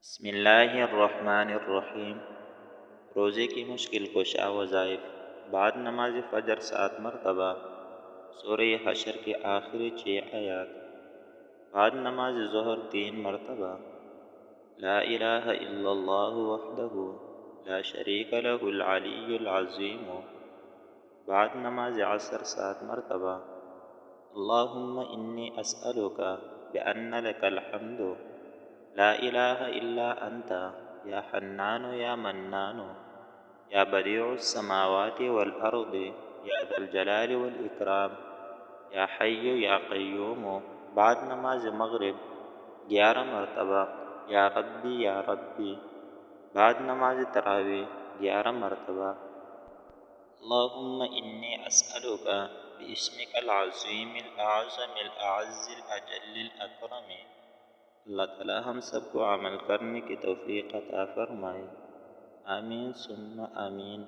بسم اللہ الرحمن الرحیم۔ روزے کی مشکل کشا وظائف۔ بعد نماز فجر 7 مرتبہ سورہ حشر کے آخری 6 آیات۔ بعد نماز ظہر 3 مرتبہ لا الہ الا اللہ وحدہ لا شریک لہ العلی العظیم۔ بعد نماز عصر 7 مرتبہ اللہم انی اسألک بأن لک الحمد لا الہ الا انت یا حنان یا منان یا بدیع السماوات والارض یا ذا الجلال والاکرام یا حی یا قیوم۔ بعد نماز مغرب 11 مرتبہ یا ربی یا ربی۔ بعد نماز تراویح 11 مرتبہ اللہم انی اسألک باسمک العظیم الاعظم الاعز الاجل الاکرم۔ اللہ تعالی ہم سب کو عمل کرنے کی توفیق عطا فرمائے، آمین ثم آمین۔